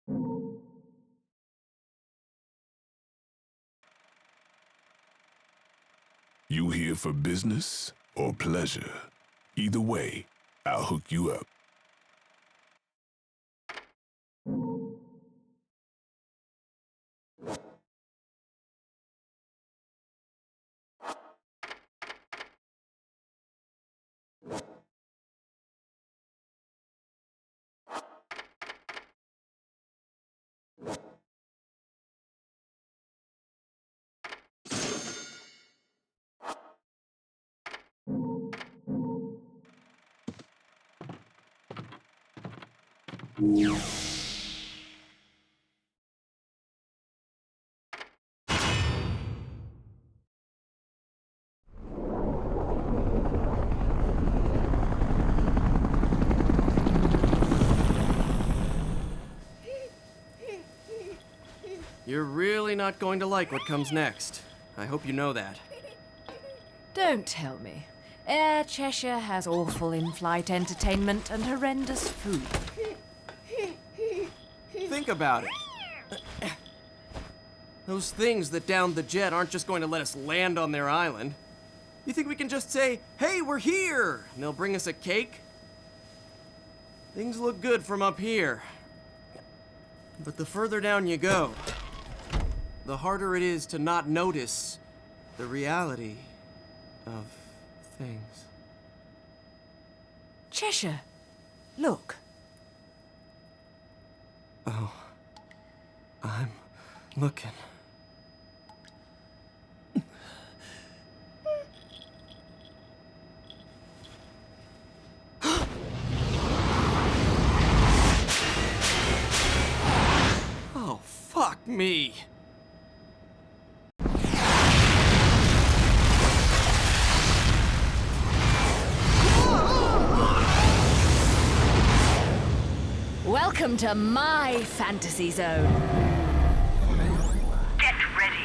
You here for business or pleasure? Either way, I'll hook you up. You're really not going to like what comes next. I hope you know that. Don't tell me. Air Cheshire has awful in-flight entertainment and horrendous food. Think about it. Those things that downed the jet aren't just going to let us land on their island. You think we can just say, "Hey, we're here," and they'll bring us a cake? Things look good from up here. But the further down you go, the harder it is to not notice the reality of things. Cheshire, look. Oh, I'm looking. Oh, fuck me. Welcome to my fantasy zone. Get ready.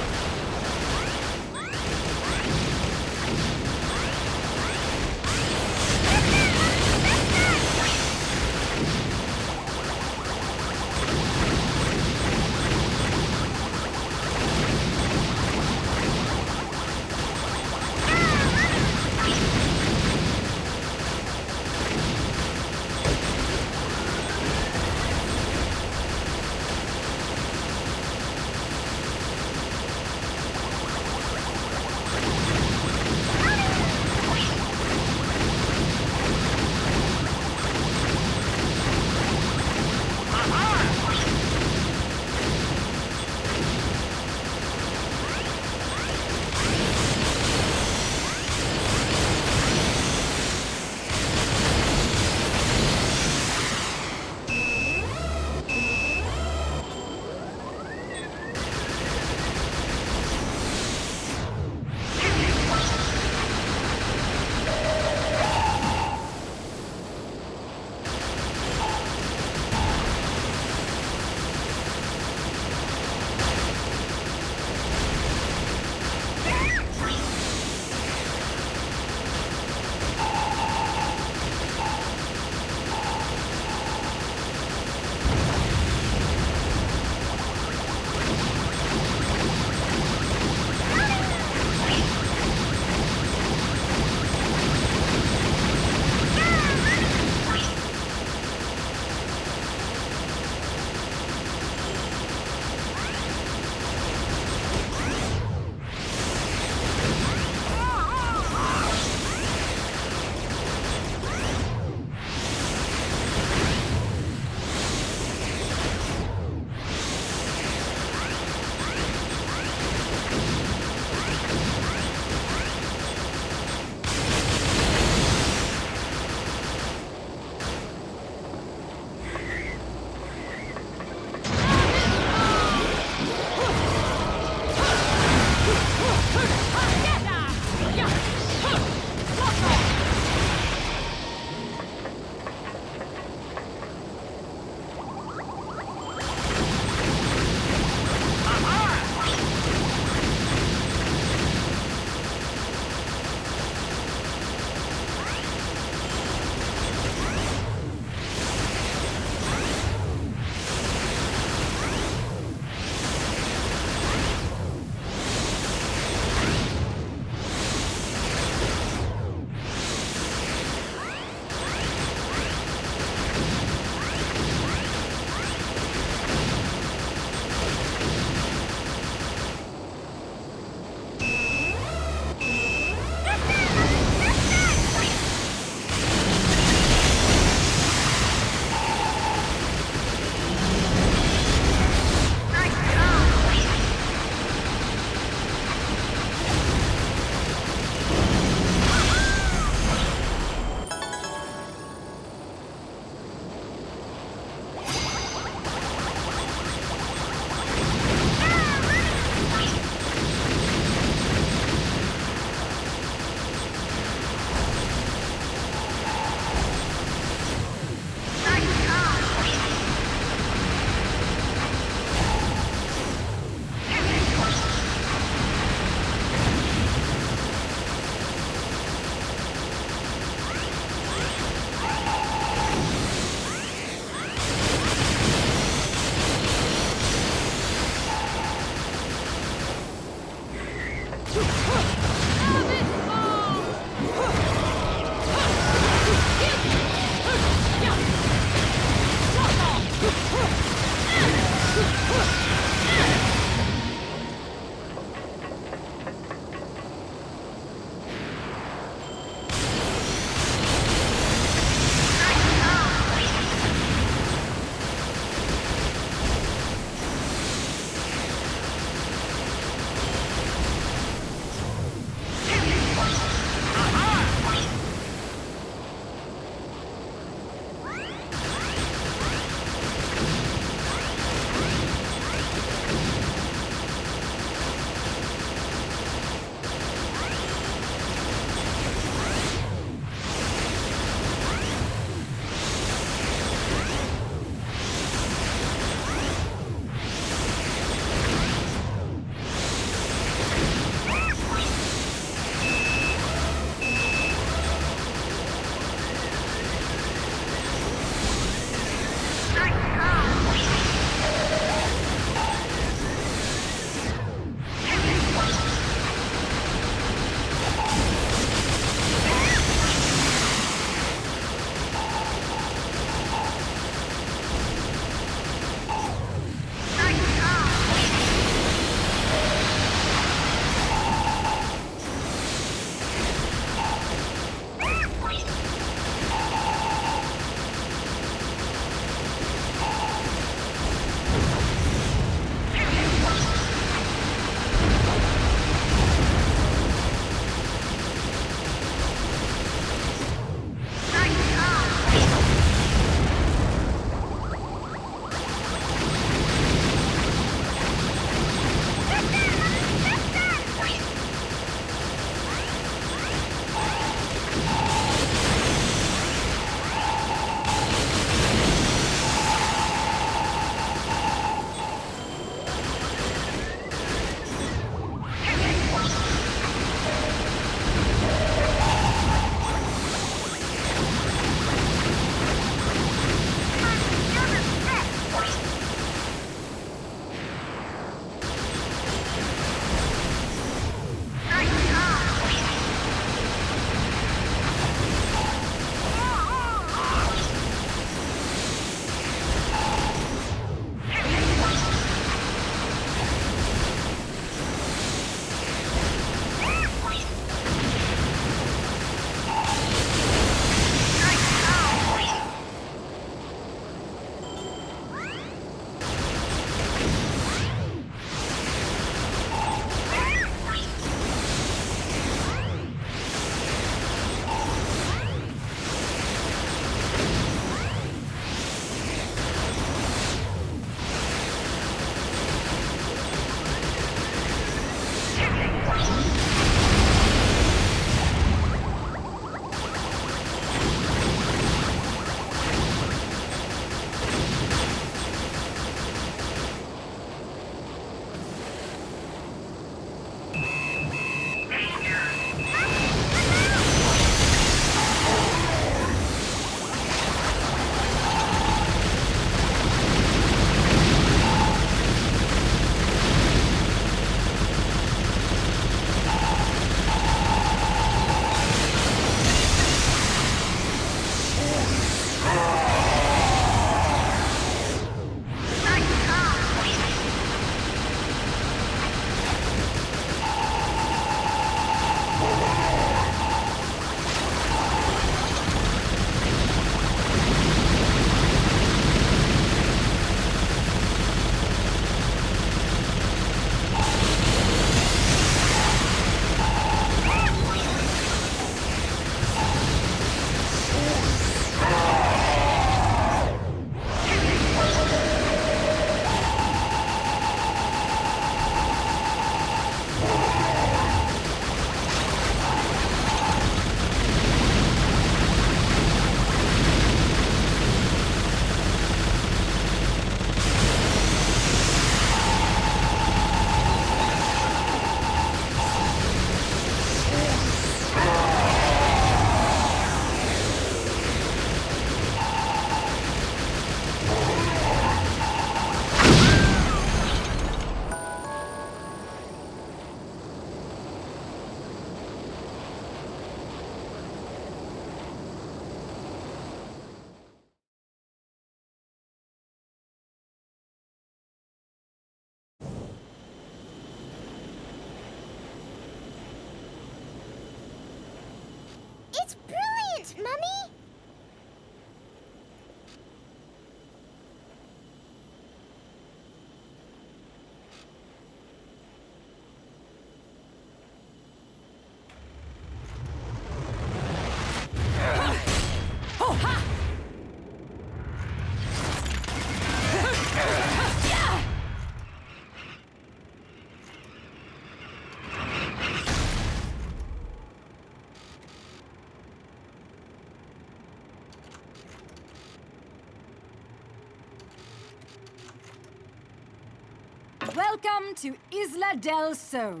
Welcome to Isla del Sol.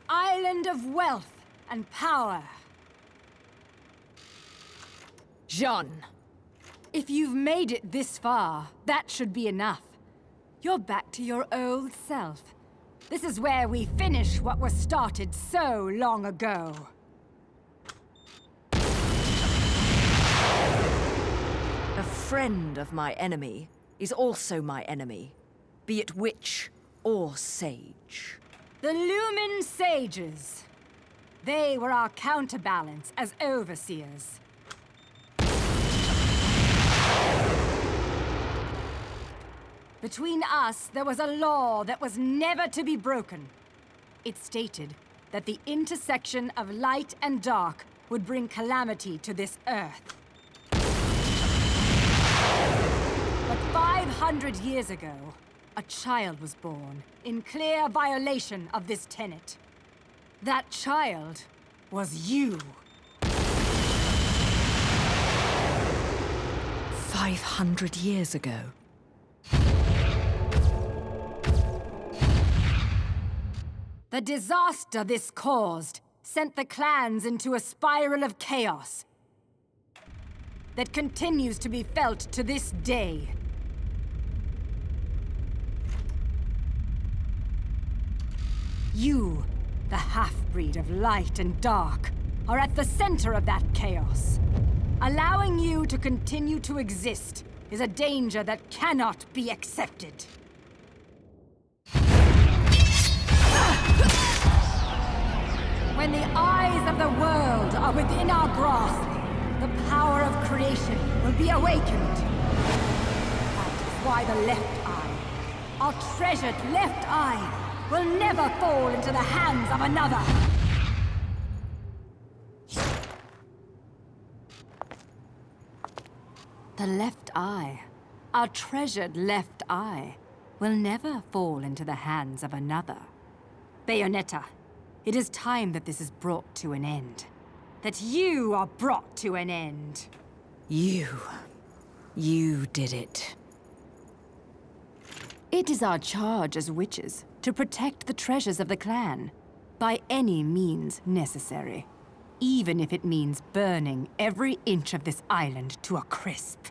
Island of wealth and power. Jean, if you've made it this far, that should be enough. You're back to your old self. This is where we finish what was started so long ago. A friend of my enemy is also my enemy, be it witch or sage. The Lumen Sages. They were our counterbalance as overseers. Between us, there was a law that was never to be broken. It stated that the intersection of light and dark would bring calamity to this earth. But 500 years ago, a child was born in clear violation of this tenet. That child was you. 500 years ago. The disaster this caused sent the clans into a spiral of chaos that continues to be felt to this day. You, the half-breed of light and dark, are at the center of that chaos. Allowing you to continue to exist is a danger that cannot be accepted. When the eyes of the world are within our grasp, the power of creation will be awakened. That is why the left eye, our treasured left eye, will never fall into the hands of another. The left eye, our treasured left eye, will never fall into the hands of another. Bayonetta, it is time that this is brought to an end. That you are brought to an end. You did it. It is our charge as witches to protect the treasures of the clan, by any means necessary. Even if it means burning every inch of this island to a crisp.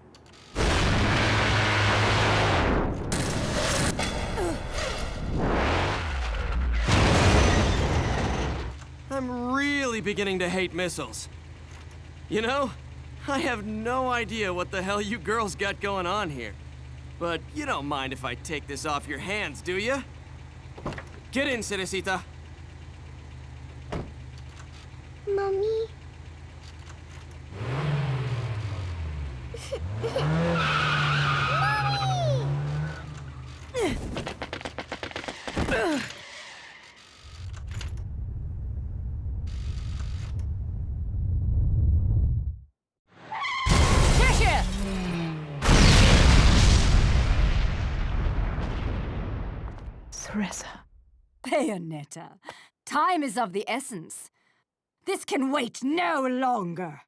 I'm really beginning to hate missiles. You know, I have no idea what the hell you girls got going on here. But you don't mind if I take this off your hands, do you? Get in, Cerecita. Mommy. Bayonetta, time is of the essence. This can wait no longer.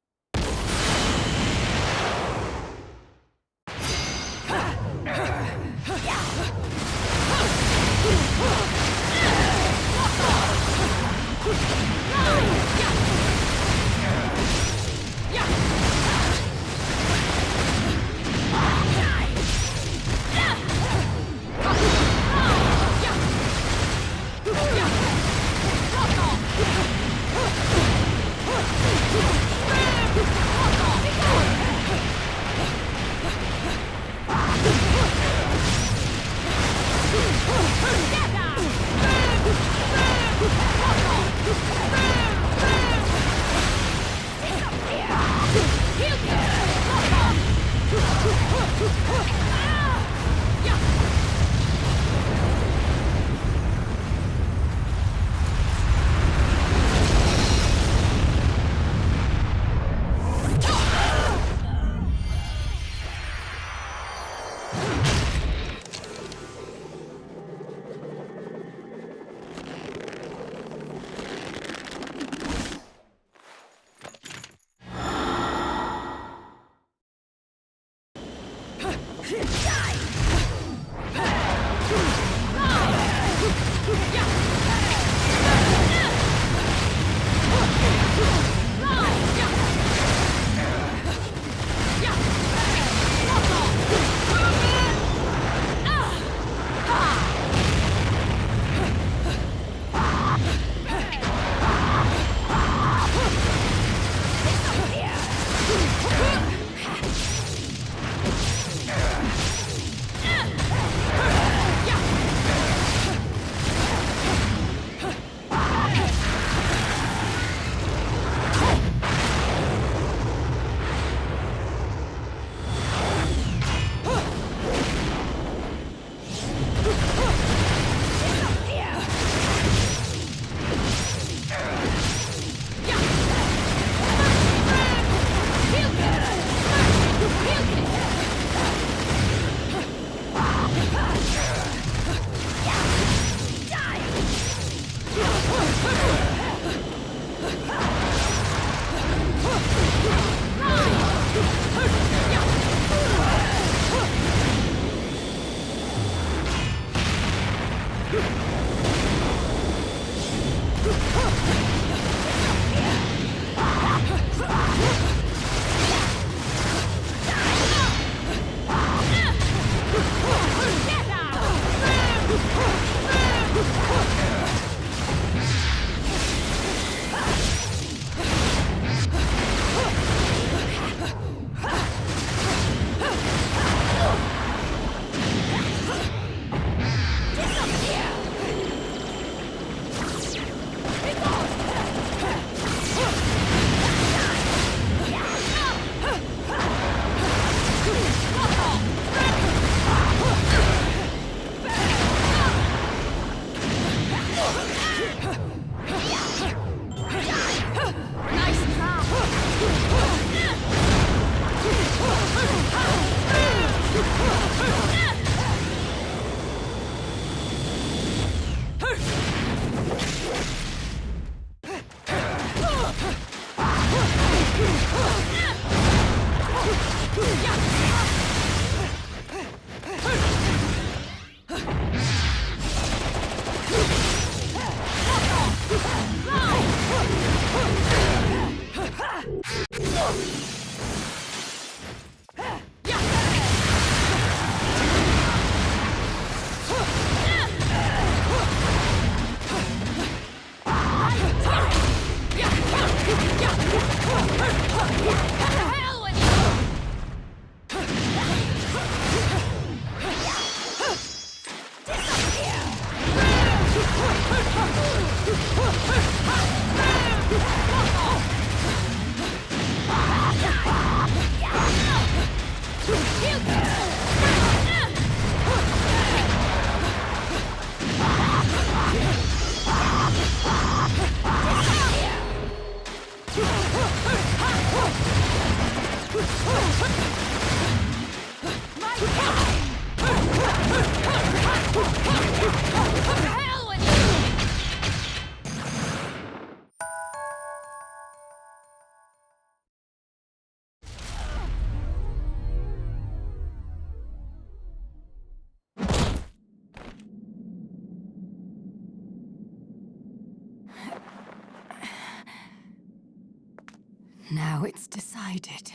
Now it's decided.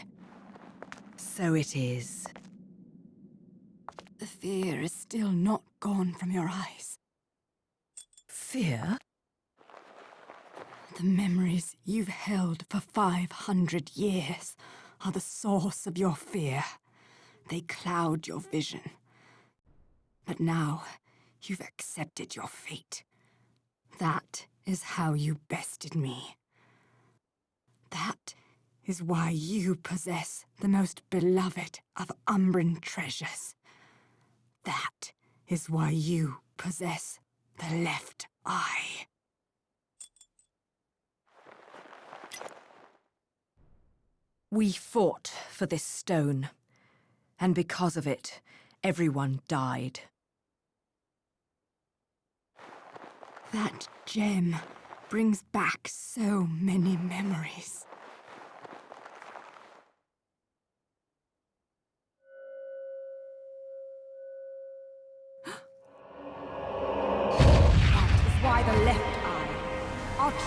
So it is. The fear is still not gone from your eyes. Fear? The memories you've held for 500 years are the source of your fear. They cloud your vision. But now, you've accepted your fate. That is how you bested me. That is why you possess the most beloved of Umbran treasures. That is why you possess the left eye. We fought for this stone, and because of it, everyone died. That gem brings back so many memories.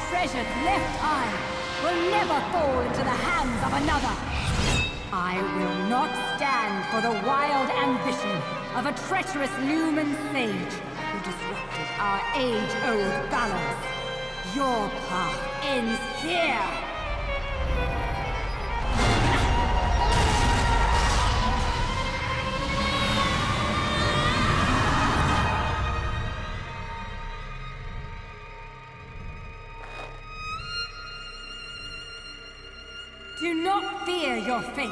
treasured left eye will never fall into the hands of another. I will not stand for the wild ambition of a treacherous Lumen sage who disrupted our age-old balance. Your path ends here! Do not fear your fate.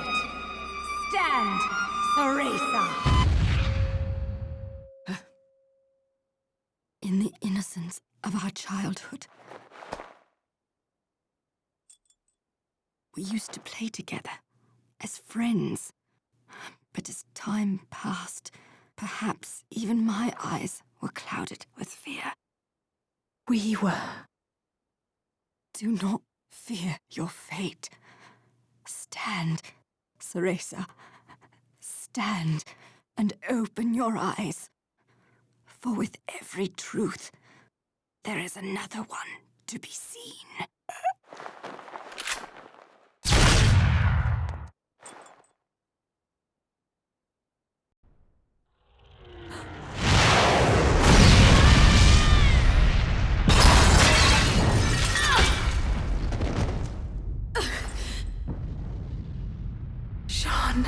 Stand, Theresa. In the innocence of our childhood, we used to play together as friends. But as time passed, perhaps even my eyes were clouded with fear. We were. Do not fear your fate. Stand, Theresa. Stand and open your eyes. For with every truth, there is another one to be seen. Sean.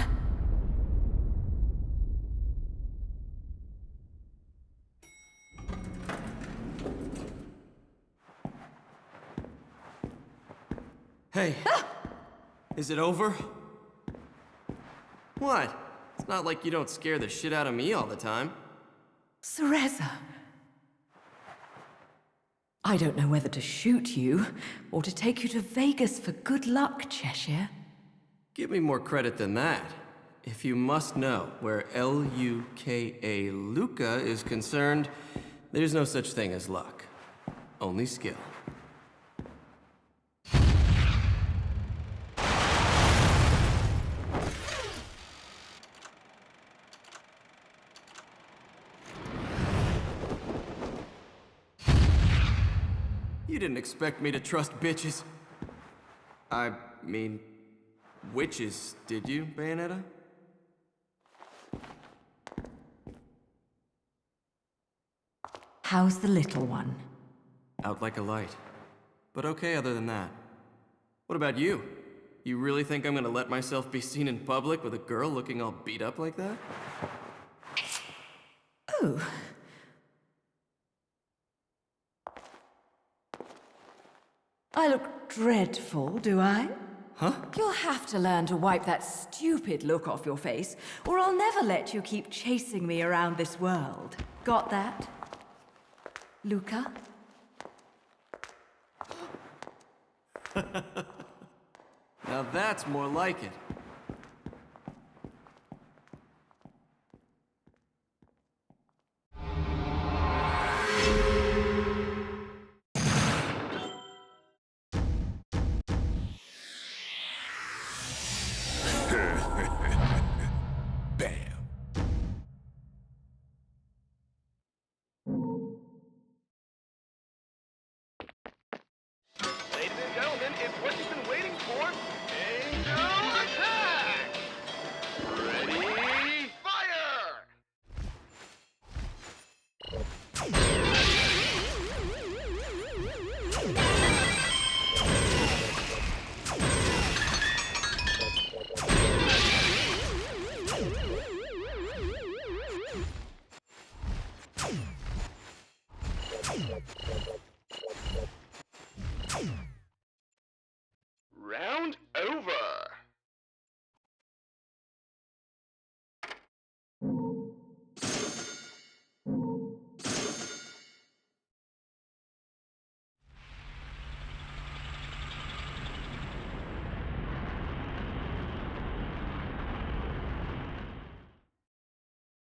Hey, is it over? What? It's not like you don't scare the shit out of me all the time. Theresa. I don't know whether to shoot you or to take you to Vegas for good luck, Cheshire. Give me more credit than that. If you must know where L-U-K-A Luca is concerned, there's no such thing as luck. Only skill. You didn't expect me to trust bitches. I mean, witches, did you, Bayonetta? How's the little one? Out like a light. But okay other than that. What about you? You really think I'm gonna let myself be seen in public with a girl looking all beat up like that? Oh. I look dreadful, do I? Huh? You'll have to learn to wipe that stupid look off your face, or I'll never let you keep chasing me around this world. Got that? Luca? Now that's more like it.